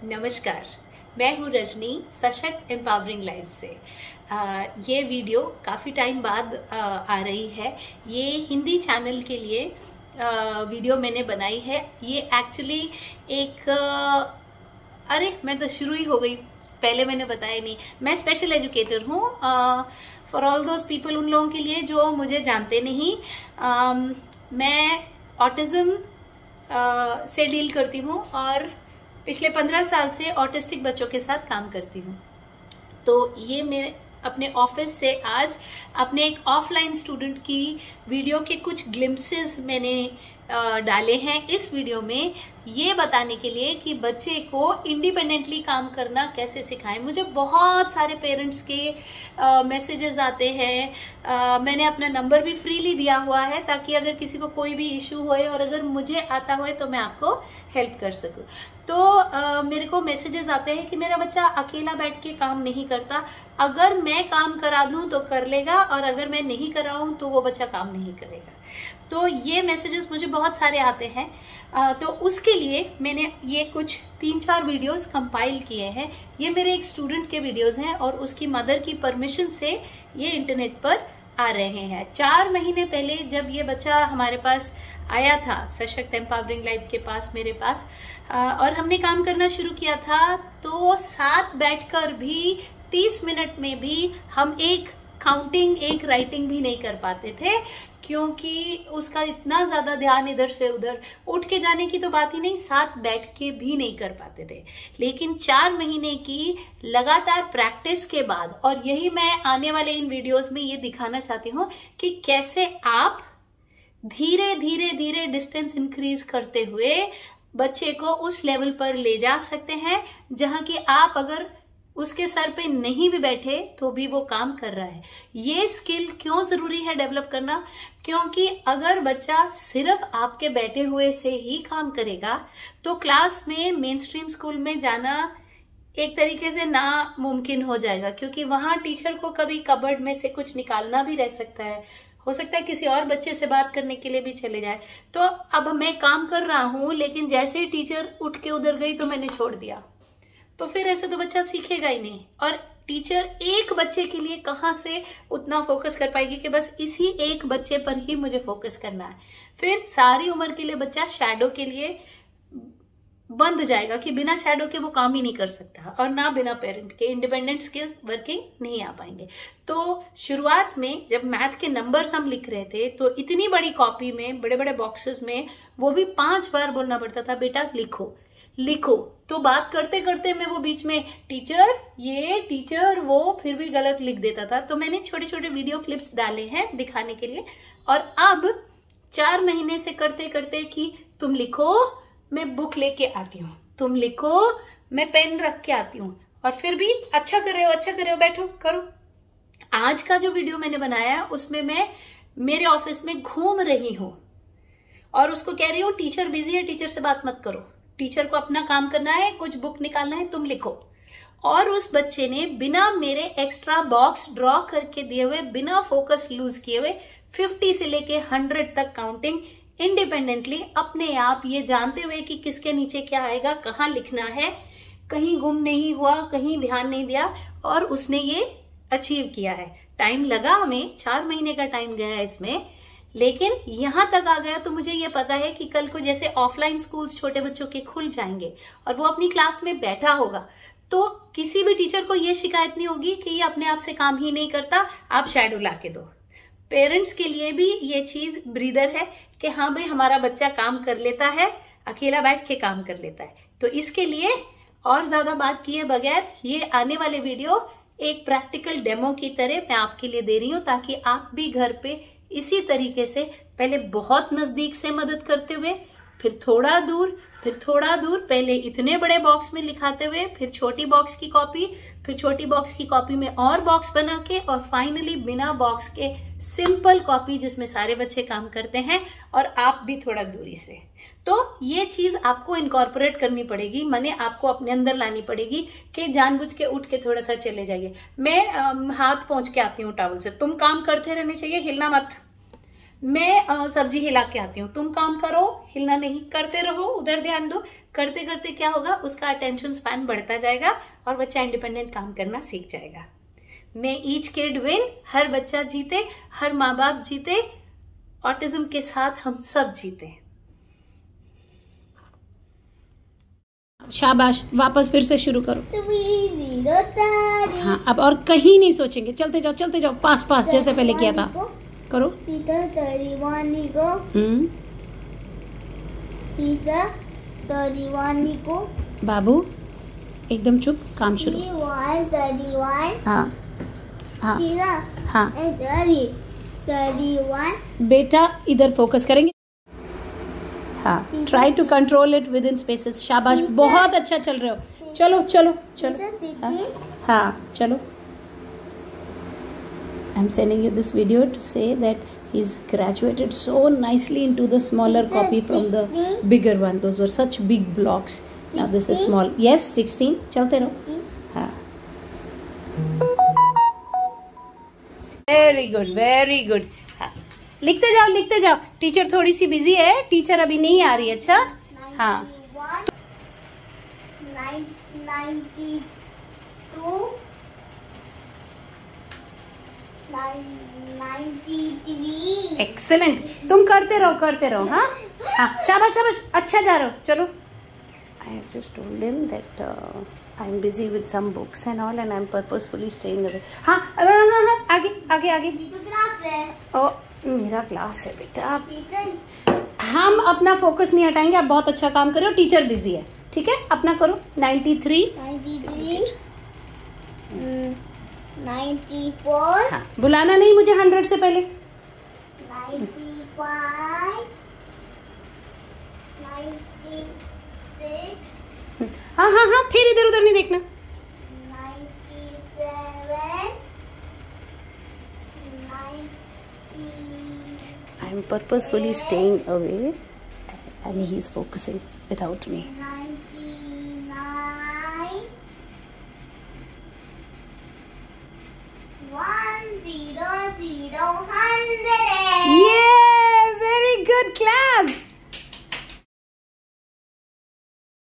नमस्कार, मैं हूँ रजनी सशक्त एम्पावरिंग लाइफ से। ये वीडियो काफ़ी टाइम बाद आ रही है। ये हिंदी चैनल के लिए वीडियो मैंने बनाई है। ये एक्चुअली एक अरे मैं तो शुरू ही हो गई, पहले मैंने बताया नहीं। मैं स्पेशल एजुकेटर हूँ फॉर ऑल दोज पीपल, उन लोगों के लिए जो मुझे जानते नहीं। मैं ऑटिज्म से डील करती हूँ और पिछले 15 साल से ऑटिस्टिक बच्चों के साथ काम करती हूँ। तो ये मैं अपने ऑफिस से आज अपने एक ऑफलाइन स्टूडेंट की वीडियो के कुछ ग्लिम्पसेस मैंने डाले हैं इस वीडियो में, ये बताने के लिए कि बच्चे को इंडिपेंडेंटली काम करना कैसे सिखाएं। मुझे बहुत सारे पेरेंट्स के मैसेजेस आते हैं। मैंने अपना नंबर भी फ्रीली दिया हुआ है ताकि अगर किसी को कोई भी इश्यू होए और अगर मुझे आता हो तो मैं आपको हेल्प कर सकूं। तो मेरे को मैसेजेस आते हैं कि मेरा बच्चा अकेला बैठ के काम नहीं करता, अगर मैं काम करा दूं तो कर लेगा और अगर मैं नहीं कराऊं तो वो बच्चा काम नहीं करेगा। तो ये मैसेजेस मुझे बहुत सारे आते हैं। तो उसके लिए मैंने ये कुछ 3-4 वीडियोस कंपाइल किए हैं। ये मेरे एक स्टूडेंट के वीडियोस हैं और उसकी मदर की परमिशन से ये इंटरनेट पर आ रहे हैं। 4 महीने पहले जब ये बच्चा हमारे पास आया था, सशक्त एम्पावरिंग लाइफ के पास, मेरे पास, और हमने काम करना शुरू किया था, तो साथ बैठकर भी 30 मिनट में भी हम एक काउंटिंग, एक राइटिंग भी नहीं कर पाते थे, क्योंकि उसका इतना ज्यादा ध्यान इधर से उधर, उठ के जाने की तो बात ही नहीं, साथ बैठ के भी नहीं कर पाते थे। लेकिन 4 महीने की लगातार प्रैक्टिस के बाद, और यही मैं आने वाले इन वीडियोस में ये दिखाना चाहती हूँ कि कैसे आप धीरे धीरे धीरे डिस्टेंस इंक्रीज करते हुए बच्चे को उस लेवल पर ले जा सकते हैं जहां कि आप अगर उसके सर पे नहीं भी बैठे तो भी वो काम कर रहा है। ये स्किल क्यों जरूरी है डेवलप करना? क्योंकि अगर बच्चा सिर्फ आपके बैठे हुए से ही काम करेगा तो क्लास में, मेन स्ट्रीम स्कूल में जाना एक तरीके से नामुमकिन हो जाएगा, क्योंकि वहां टीचर को कभी कबर्ड में से कुछ निकालना भी रह सकता है, हो सकता है किसी और बच्चे से बात करने के लिए भी चले जाए। तो अब मैं काम कर रहा हूं लेकिन जैसे ही टीचर उठ के उधर गई तो मैंने छोड़ दिया, तो फिर ऐसे तो बच्चा सीखेगा ही नहीं। और टीचर एक बच्चे के लिए कहाँ से उतना फोकस कर पाएगी कि बस इसी एक बच्चे पर ही मुझे फोकस करना है। फिर सारी उम्र के लिए बच्चा शैडो के लिए बंद जाएगा कि बिना शैडो के वो काम ही नहीं कर सकता, और ना बिना पेरेंट के इंडिपेंडेंट स्किल्स वर्किंग नहीं आ पाएंगे। तो शुरुआत में जब मैथ के नंबर्स हम लिख रहे थे तो इतनी बड़ी कॉपी में, बड़े बड़े बॉक्सेस में, वो भी 5 बार बोलना पड़ता था, बेटा लिखो लिखो। तो बात करते करते मैं वो बीच में टीचर ये, टीचर वो, फिर भी गलत लिख देता था। तो मैंने छोटे छोटे वीडियो क्लिप्स डाले हैं दिखाने के लिए। और अब 4 महीने से करते करते कि तुम लिखो, मैं बुक लेके आती हूँ, तुम लिखो, मैं पेन रख के आती हूँ, और फिर भी अच्छा कर रहे हो, अच्छा कर रहे हो, बैठो करो। आज का जो वीडियो मैंने बनाया उसमें मैं मेरे ऑफिस में घूम रही हूँ और उसको कह रही हूँ टीचर बिजी है, टीचर से बात मत करो, टीचर को अपना काम करना है, कुछ बुक निकालना है, तुम लिखो। और उस बच्चे ने बिना मेरे एक्स्ट्रा बॉक्स ड्रॉ करके दिए हुए, बिना फोकस लूज किए हुए 50 से लेके 100 तक काउंटिंग इंडिपेंडेंटली, अपने आप, ये जानते हुए कि किसके नीचे क्या आएगा, कहाँ लिखना है, कहीं गुम नहीं हुआ, कहीं ध्यान नहीं दिया, और उसने ये अचीव किया है। टाइम लगा, हमें 4 महीने का टाइम गया है इसमें, लेकिन यहां तक आ गया। तो मुझे ये पता है कि कल को जैसे ऑफलाइन स्कूल्स छोटे बच्चों के खुल जाएंगे और वो अपनी क्लास में बैठा होगा, तो किसी भी टीचर को ये शिकायत नहीं होगी कि ये अपने आप से काम ही नहीं करता, आप शैडो ला के दो। पेरेंट्स के लिए भी ये चीज ब्रीदर है कि हाँ भाई हमारा बच्चा काम कर लेता है, अकेला बैठ के काम कर लेता है। तो इसके लिए और ज्यादा बात किए बगैर ये आने वाले वीडियो एक प्रैक्टिकल डेमो की तरह मैं आपके लिए दे रही हूँ, ताकि आप भी घर पे इसी तरीके से पहले बहुत नजदीक से मदद करते हुए, फिर थोड़ा दूर, फिर थोड़ा दूर, पहले इतने बड़े बॉक्स में लिखाते हुए, फिर छोटी बॉक्स की कॉपी, फिर छोटी बॉक्स की कॉपी में और बॉक्स बना के, और फाइनली बिना बॉक्स के सिंपल कॉपी जिसमें सारे बच्चे काम करते हैं और आप भी थोड़ा दूरी से। तो ये चीज आपको इनकॉर्पोरेट करनी पड़ेगी, माने आपको अपने अंदर लानी पड़ेगी कि जानबूझ के उठ के थोड़ा सा चले जाइए। मैं हाथ पोंछ के आती हूँ टॉवल से, तुम काम करते रहने चाहिए, हिलना मत। मैं सब्जी हिला के आती हूँ, तुम काम करो, हिलना नहीं, करते रहो, उधर ध्यान दो, करते करते क्या होगा, उसका अटेंशन स्पैन बढ़ता जाएगा और बच्चा इंडिपेंडेंट काम करना सीख जाएगा। मे ईच किड विन, हर बच्चा जीते, हर माँ बाप जीते, ऑटिज्म के साथ हम सब जीते। शाबाश, वापस फिर से शुरू करो। हाँ, अब और कहीं नहीं सोचेंगे, चलते जाओ पास पास जैसे पहले किया था। करो। बाबू एकदम चुप, काम शुरू। हाँ हाँ हाँ, बेटा इधर फोकस करेंगे। हाँ, try to control it with in spaces. शाबाश, बहुत अच्छा चल रहे हो। चलो चलो चलो। हाँ चलो। I'm sending you this video to say that he's graduated so nicely into the smaller copy from the bigger one. Those were such big blocks. Now this is small. Yes, 16. चलते रहो। हाँ। Very good, very good. हाँ, लिखते जाओ। Teacher थोड़ी सी busy है, teacher अभी नहीं आ रही। अच्छा, हाँ। 92 93। एक्सेलेंट, तुम करते रहो। हाँ हाँ, शाबाश, अच्छा जा रहे हो। चलो। I have just told him that I am busy with some books and all, and I am purposefully staying away. हाँ, आगे। ओ, मेरा क्लास है बेटा। हम अपना फोकस नहीं हटाएंगे। आप बहुत अच्छा काम कर रहे हो, टीचर बिजी है, ठीक है? अपना करो। 93 94। हाँ, बुलाना नहीं मुझे 100 से पहले। 95 96। हाँ, फिर इधर उधर नहीं देखना। 97 90। I am purposefully staying away and he is focusing without me. 99 100।